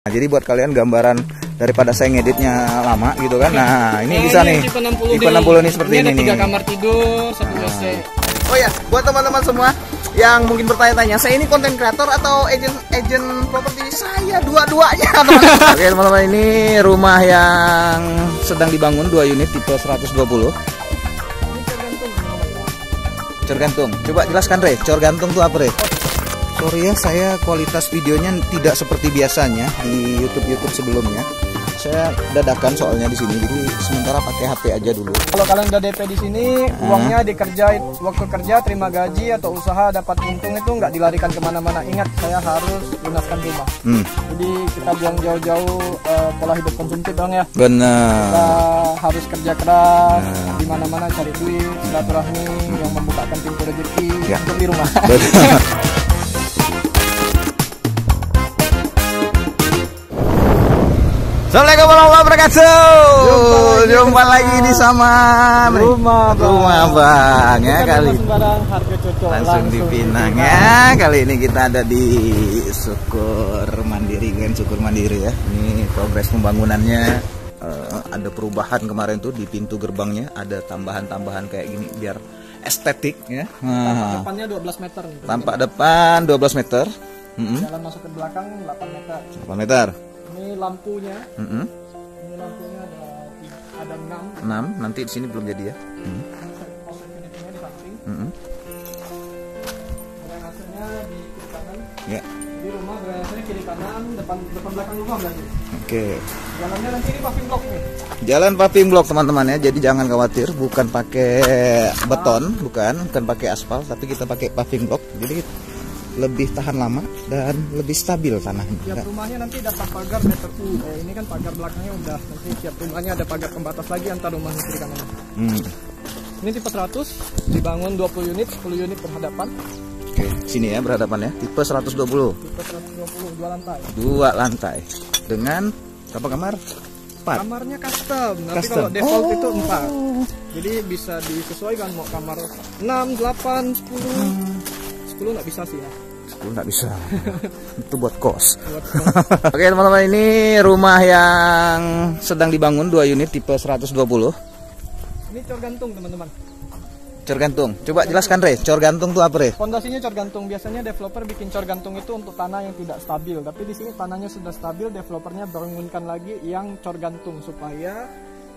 Nah, jadi buat kalian gambaran daripada saya ngeditnya lama gitu kan. Nah, ini bisa nih. Tipe 60 nih seperti ini nih. 3 kamar tidur, 1 WC. Oh ya, buat teman-teman semua yang mungkin bertanya-tanya, saya ini konten kreator atau agent properti? Saya dua-duanya, teman-teman. Oke, teman-teman, ini rumah yang sedang dibangun 2 unit tipe 120. Cor gantung. Coba jelaskan, Re. Cor gantung itu apa, Re? Sorry ya, saya kualitas videonya tidak seperti biasanya di YouTube sebelumnya. Saya dadakan soalnya di sini, jadi sementara pakai HP aja dulu. Kalau kalian udah DP di sini, uangnya dikerjain waktu kerja, terima gaji atau usaha dapat untung itu nggak dilarikan kemana-mana. Ingat, saya harus lunaskan rumah. Jadi kita buang jauh-jauh pola hidup konsumtif dong ya. Benar. Kita harus kerja keras, di mana-mana cari duit, silaturahmi yang membukakan pintu rezeki untuk di rumah. Assalamualaikum warahmatullahi wabarakatuh. Jumpa lagi di sama rumah Bang ya kali. Harga cocok langsung di Pinang ya. Kali ini kita ada di Syukur Mandiri, Grand Syukur Mandiri ya. Ini progres pembangunannya. Ada perubahan kemarin tuh di pintu gerbangnya, ada tambahan-tambahan kayak gini biar estetik ya. Tampak depannya 12 meter. Tampak depan 12 meter. Jalan masuk ke belakang 8 meter. 8 meter. Ini lampunya. Ini lampunya ada 6. Nanti di sini belum jadi ya. Pos infinity-nya di samping. Drainasenya di kiri kanan. Ya. Jadi rumah drainasenya kiri kanan, depan belakang rumah berarti. Oke. Jalannya nanti ini paving block nih. Jalan paving block teman-teman ya. Jadi jangan khawatir, bukan pakai beton, bukan pakai aspal, tapi kita pakai paving block. Jadi lebih tahan lama dan lebih stabil tanahnya. Tiap rumahnya nanti dapat pagar meter U. Ini kan pagar belakangnya udah. Nanti tiap rumahnya ada pagar pembatas lagi antar rumah kiri kanan. Ini tipe 100, dibangun 20 unit, 10 unit berhadapan. Oke, sini ya berhadapan ya. Tipe 120. Tipe 120, 2 lantai. 2 lantai. Dengan berapa kamar? 4. Kamarnya custom. Nanti kalau default itu 4. Jadi bisa disesuaikan mau kamar 6, 8, 10. 10 nggak bisa sih ya. 10 nggak bisa. Itu buat kos. Oke teman-teman, ini rumah yang sedang dibangun 2 unit tipe 120. Ini cor gantung teman-teman. Cor gantung. Coba jelaskan, Re. Cor gantung itu apa, Re? Fondasinya cor gantung. Biasanya developer bikin cor gantung itu untuk tanah yang tidak stabil. Tapi di sini tanahnya sudah stabil, developernya bangunkan lagi yang cor gantung supaya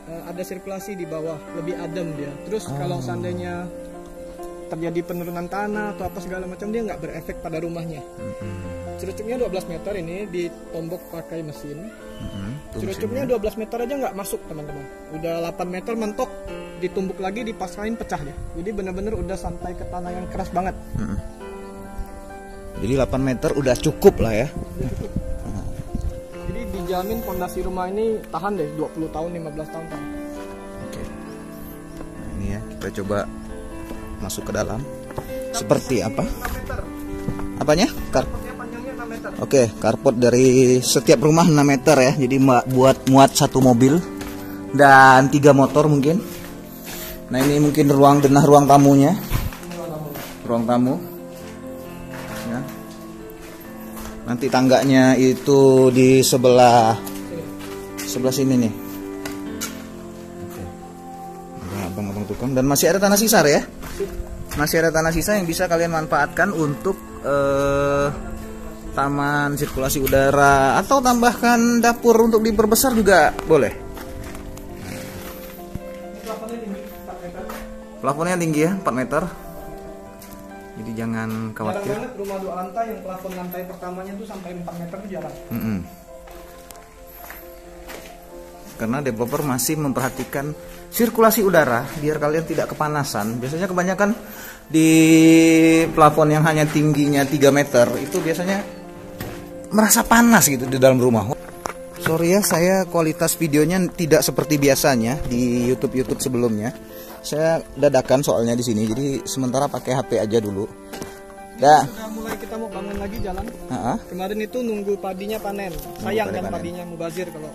ada sirkulasi di bawah, lebih adem dia. Terus kalau seandainya terjadi penurunan tanah atau apa segala macam, dia nggak berefek pada rumahnya. Cerucuknya 12 meter ini ditombok pakai mesin. Cerucuknya 12 meter aja nggak masuk teman-teman. Udah 8 meter mentok, ditumbuk lagi, dipasangin pecah dia. Jadi bener-bener udah sampai ke tanah yang keras banget. Jadi 8 meter udah cukup lah ya. Jadi dijamin fondasi rumah ini tahan deh 20 tahun, 15 tahun tahan. Oke. Nah, ini ya, kita coba masuk ke dalam. Seperti apa? 6 meter. Apanya? Carportnya panjangnya 6 meter. Oke, carport dari setiap rumah 6 meter ya. Jadi buat muat 1 mobil dan 3 motor mungkin. Nah, ini mungkin ruang denah, ruang tamunya. Ruang tamu. Ya. Nanti tangganya itu di sebelah sini nih. Oke. Ada abang-abang tukang dan masih ada tanah sisa ya. Masih ada tanah sisa yang bisa kalian manfaatkan untuk taman sirkulasi udara atau tambahkan dapur untuk diperbesar juga boleh. Plafonnya tinggi ya, 4 meter. Jadi jangan khawatir. Jarang banget rumah 2 lantai yang plafon lantai pertamanya tuh sampai 4 meter tuh jarang. Karena developer masih memperhatikan sirkulasi udara biar kalian tidak kepanasan. Biasanya kebanyakan di plafon yang hanya tingginya 3 meter itu biasanya merasa panas gitu di dalam rumah. Sorry ya, saya kualitas videonya tidak seperti biasanya di YouTube sebelumnya. Saya dadakan soalnya di sini, jadi sementara pakai HP aja dulu. Ya. Sudah mulai kita mau bangun lagi jalan. Kemarin itu nunggu padinya panen. Sayang kan padinya mubazir kalau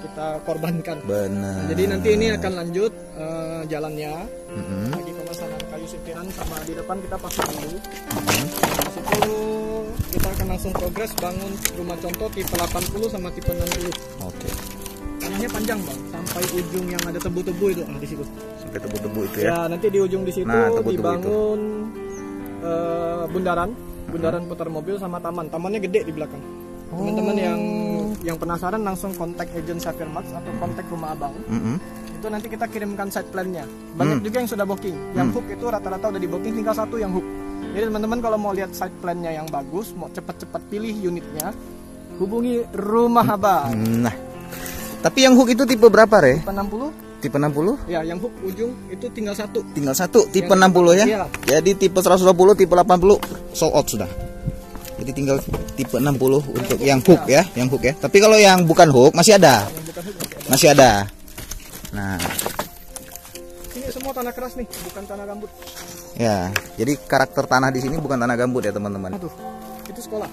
kita korbankan. Benar. Jadi nanti ini akan lanjut jalannya. Lagi pemasangan kayu sitiran sama di depan kita pasang dulu. Habis itu kita akan langsung progres bangun rumah contoh tipe 80 sama tipe 60. Oke. Tanahnya panjang bang, sampai ujung yang ada tebu-tebu itu di situ. Sampai tebu-tebu itu ya. Ya nanti di ujung di situ dibangun bundaran putar mobil sama taman. Tamannya gede di belakang. Teman-teman yang penasaran langsung kontak agent Xavier Max atau kontak rumah abang. Itu nanti kita kirimkan site plan-nya. Banyak juga yang sudah booking. Yang hook itu rata-rata udah di booking, tinggal satu yang hook. Jadi teman-teman kalau mau lihat site plan-nya yang bagus, mau cepat-cepat pilih unitnya, hubungi rumah abang. Nah, tapi yang hook itu tipe berapa, Re? Tipe 60. Tipe 60? Ya, yang hook ujung itu tinggal satu. Tinggal satu, tipe 60 ya? Iya. Jadi tipe 120, tipe 80 sold out sudah. Jadi tinggal tipe 60 untuk yang hook ya, yang hook ya. Tapi kalau yang bukan hook masih ada. Masih ada. Nah, ini semua tanah keras nih, bukan tanah gambut. ya, jadi karakter tanah di sini bukan tanah gambut ya teman-teman. Aduh, itu sekolah.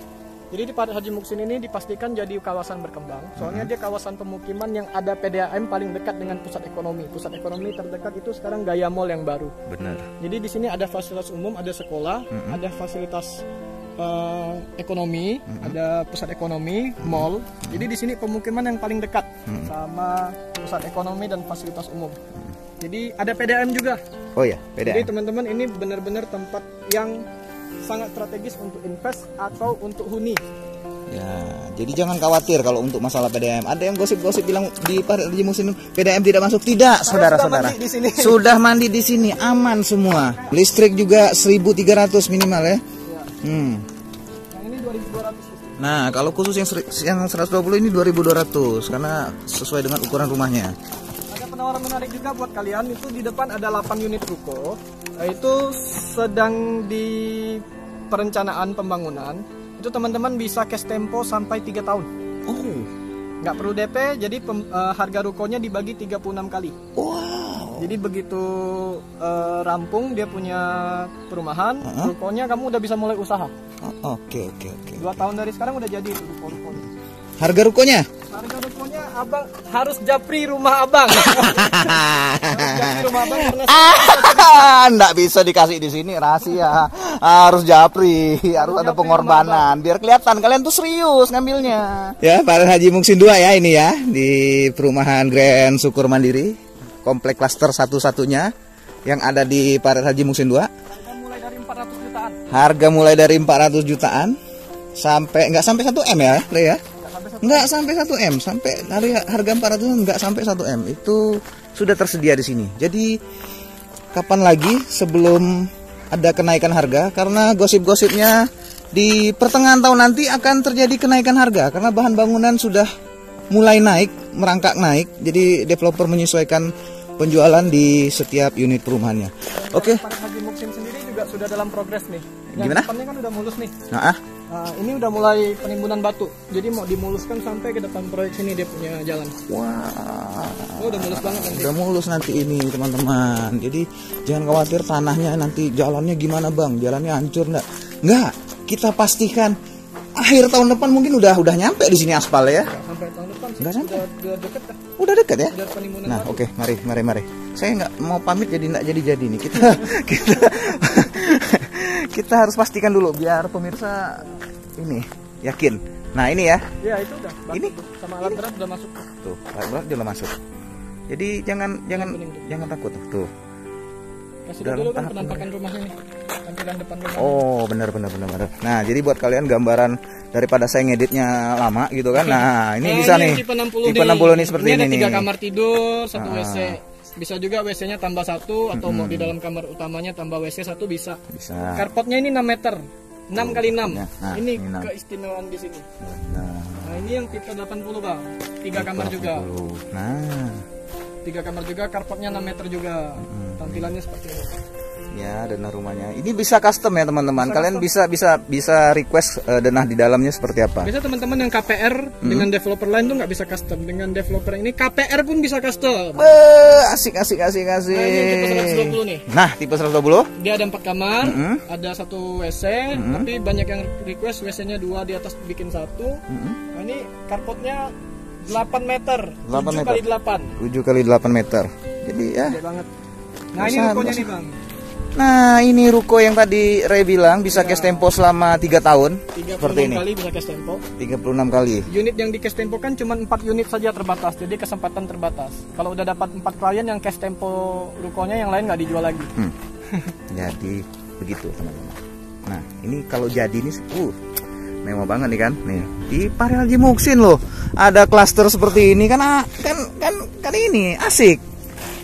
Jadi di Parit Haji Muksin ini dipastikan jadi kawasan berkembang. Soalnya dia kawasan pemukiman yang ada PDAM paling dekat dengan pusat ekonomi. Pusat ekonomi terdekat itu sekarang Gaya Mall yang baru. Benar. Jadi di sini ada fasilitas umum, ada sekolah, ada fasilitas ekonomi, ada pusat ekonomi, mall. Jadi di sini pemukiman yang paling dekat sama pusat ekonomi dan fasilitas umum. Jadi ada PDAM juga. Oh ya, PDAM. Jadi teman-teman ini benar-benar tempat yang sangat strategis untuk invest atau untuk huni. Ya, jadi jangan khawatir kalau untuk masalah PDAM. Ada yang gosip-gosip bilang di Parit Haji Muksin PDAM tidak masuk. Tidak, saudara-saudara. Sudah mandi di sini, aman semua. Listrik juga 1.300 minimal ya. Yang ini 2.200. Nah, kalau khusus yang 120 ini 2.200 karena sesuai dengan ukuran rumahnya. Ada penawaran menarik juga buat kalian, itu di depan ada 8 unit ruko. Itu sedang di perencanaan pembangunan. Itu teman-teman bisa cash tempo sampai 3 tahun. Oh. Nggak perlu DP, jadi harga rukonya dibagi 36 kali. Wow. Jadi begitu rampung dia punya perumahan, rukonya kamu udah bisa mulai usaha. Oke. 2 tahun dari sekarang udah jadi ruko-rukonya. Harga rukonya? Harga rukonya abang harus japri rumah abang. Harus japri rumah abang karena Nggak bisa dikasih di sini, rahasia. Harus japri, harus ada pengorbanan biar kelihatan kalian tuh serius ngambilnya. Ya, Parit Haji Muksin 2 ya ini ya, di perumahan Grand Syukur Mandiri, komplek klaster satu-satunya yang ada di Parit Haji Muksin 2. harga mulai dari 400 jutaan. Harga mulai dari 400 jutaan sampai nggak sampai 1 M ya, Le ya? Nggak sampai 1 M, sampai dari harga 400 nggak sampai 1 M. Itu sudah tersedia di sini. Jadi kapan lagi sebelum ada kenaikan harga, karena gosip-gosipnya di pertengahan tahun nanti akan terjadi kenaikan harga karena bahan bangunan sudah mulai naik, merangkak naik. Jadi developer menyesuaikan penjualan di setiap unit perumahannya. Oke. Parit Haji Muksin sendiri juga sudah dalam progres nih. Yang Gimana? depannya kan udah mulus nih. Nah, Ini udah mulai penimbunan batu. Jadi mau dimuluskan sampai ke depan proyek sini dia punya jalan. wah. Oh, udah mulus banget nanti. Udah mulus nanti ini teman-teman. Jadi jangan khawatir tanahnya nanti jalannya gimana bang, jalannya hancur nggak? Nggak, kita pastikan akhir tahun depan mungkin udah nyampe di sini aspal ya. Sampai tahun depan sih. Nggak sampai. Udah deket dah. Udah deket ya. Udah penimbunan Nah, batu. oke, mari. Saya nggak mau pamit jadi nggak jadi nih. Kita harus pastikan dulu biar pemirsa ini yakin. Nah ini ya. Ya itu udah. Batu Ini? tuh. Sama alat berat udah masuk. Tuh, alat berat udah masuk. Jadi jangan takut tuh. Kasih Dalam dulu kan tahap penampakan rumahnya nih. Tampilan depan rumahnya. Oh benar. Nah jadi buat kalian gambaran daripada saya ngeditnya lama gitu kan. Nah ini bisa nih. Tipe 60 Tipe 60 nih seperti ini ada nih. 3 kamar tidur, 1 WC. Bisa juga WC-nya tambah 1 atau mau di dalam kamar utamanya tambah WC 1 bisa. Bisa. Carportnya ini 6 meter. 6 kali 6. Nah, ini ini 6. keistimewaan di sini. Nah, Ini yang tipe 80 bang. 3 kamar juga. Nah, 3 kamar juga, carportnya 6 meter juga. Tampilannya seperti ini. ya denah rumahnya. Ini bisa custom ya teman-teman. Kalian bisa request denah di dalamnya seperti apa. Biasa teman-teman yang KPR dengan developer lain tuh nggak bisa custom. Dengan developer ini KPR pun bisa custom. Asik. Nah, ini yang tipe 120 nih. Nah, tipe 120. Dia ada 4 kamar, ada 1 WC, tapi banyak yang request WC-nya 2 di atas bikin 1. Nah, ini carportnya 8 meter, 7 kali 8. 7 kali 8 meter. Jadi ya. Gede banget. Nah, ini rukonya nih bang. Nah, ini ruko yang tadi Ray bilang bisa cash tempo selama 3 tahun. 36 Seperti ini. kali bisa cash tempo. 36 kali. Unit yang di cash tempo kan cuma 4 unit saja terbatas, jadi kesempatan terbatas. Kalau udah dapat 4 klien yang cash tempo rukonya, yang lain nggak dijual lagi. Jadi begitu teman-teman. Nah, ini kalau jadi ini mewah banget nih kan. Nih, di Pari Haji Muksin loh. Ada klaster seperti ini kan ini asik.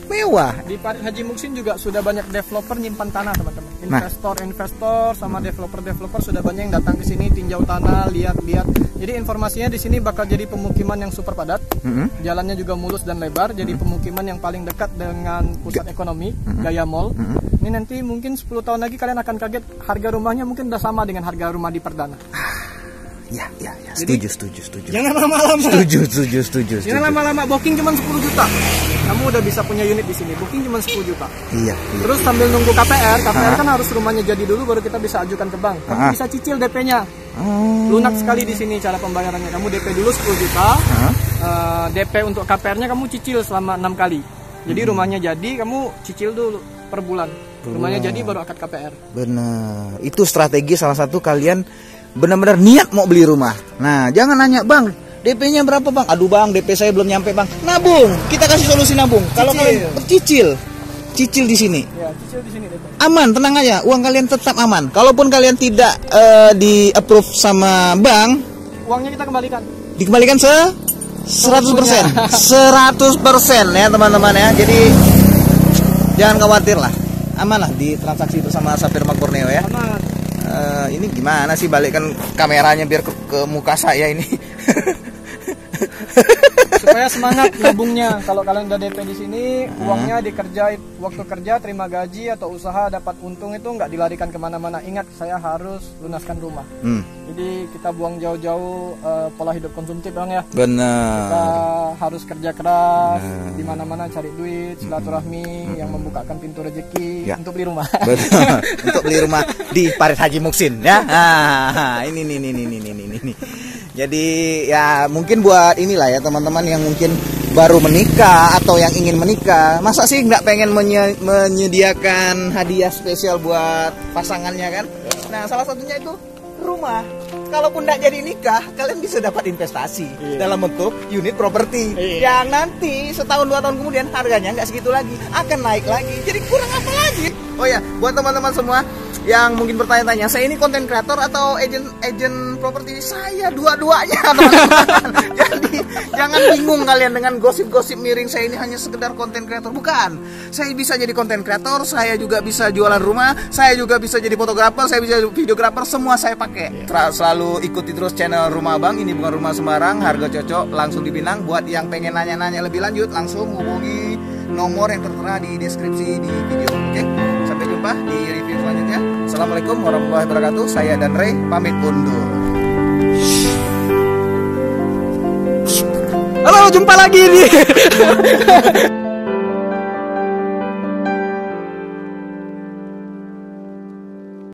Mewah. Di Pari Haji Muksin juga sudah banyak developer nyimpan tanah, teman-teman. Investor sama developer sudah banyak yang datang ke sini tinjau tanah, lihat-lihat. Jadi informasinya di sini bakal jadi pemukiman yang super padat. Jalannya juga mulus dan lebar, jadi pemukiman yang paling dekat dengan pusat ekonomi, gaya mall. Ini nanti mungkin 10 tahun lagi kalian akan kaget, harga rumahnya mungkin udah sama dengan harga rumah di Perdana. Ya. Setuju. Jangan lama-lama. Setuju. Jangan lama-lama, booking cuma 10 juta. Kamu udah bisa punya unit di sini. Booking cuma 10 juta. Iya. Terus sambil nunggu KPR kan harus rumahnya jadi dulu baru kita bisa ajukan ke bank. Kamu bisa cicil DP-nya. Lunak sekali di sini cara pembayarannya. Kamu DP dulu 10 juta. DP untuk KPR-nya kamu cicil selama 6 kali. Jadi rumahnya jadi, kamu cicil dulu per bulan. Rumahnya jadi baru akad KPR. Benar. Itu strategi salah satu kalian benar-benar niat mau beli rumah. Nah, jangan nanya, "Bang, DP-nya berapa, Bang?" "Aduh, Bang, DP saya belum nyampe, Bang." Nabung. Kita kasih solusi nabung. Kalau kalian cicil di sini. Ya, cicil di sini DP. Aman, tenang aja. Uang kalian tetap aman. Kalaupun kalian tidak di-approve sama bank, uangnya kita kembalikan. Dikembalikan 100%. 100% ya, teman-teman ya. Jadi jangan khawatir lah. Aman lah di transaksi itu sama Sapir Makmurneo ya. Aman. Ini gimana sih, balikkan kameranya biar ke muka saya ini. Supaya semangat nabungnya. Kalau kalian udah DP di sini, uangnya dikerjain waktu kerja, terima gaji atau usaha dapat untung itu nggak dilarikan kemana-mana. Ingat, saya harus lunaskan rumah. Jadi kita buang jauh-jauh pola hidup konsumtif, Bang ya. Benar. Kita harus kerja keras di mana-mana cari duit, silaturahmi yang membukakan pintu rezeki untuk beli rumah. Benar. Untuk beli rumah di Pari Haji Muksin ya. Ini. Jadi ya mungkin buat inilah ya teman-teman yang mungkin baru menikah atau yang ingin menikah, masa sih nggak pengen menyediakan hadiah spesial buat pasangannya kan? Nah, salah satunya itu rumah. Kalaupun nggak jadi nikah, kalian bisa dapat investasi dalam bentuk unit properti yang nanti setahun 2 tahun kemudian harganya nggak segitu lagi, akan naik lagi. Jadi kurang apa lagi? Oh ya, buat teman-teman semua yang mungkin bertanya-tanya, saya ini konten kreator atau agent properti? Saya dua-duanya, teman-teman. Jadi jangan bingung kalian dengan gosip-gosip miring saya ini hanya sekedar konten kreator. Bukan. Saya bisa jadi konten kreator, saya juga bisa jualan rumah, saya juga bisa jadi fotografer, saya bisa videografer, semua saya pakai. Selalu ikuti terus channel Rumah Abang. Ini bukan rumah sembarang, harga cocok, langsung di Pinang. Buat yang pengen nanya-nanya lebih lanjut, langsung hubungi nomor yang tertera di deskripsi di video. Oke? Sampai jumpa di review selanjutnya. Assalamualaikum warahmatullahi wabarakatuh. Saya dan Ray pamit undur. Halo, jumpa lagi nih.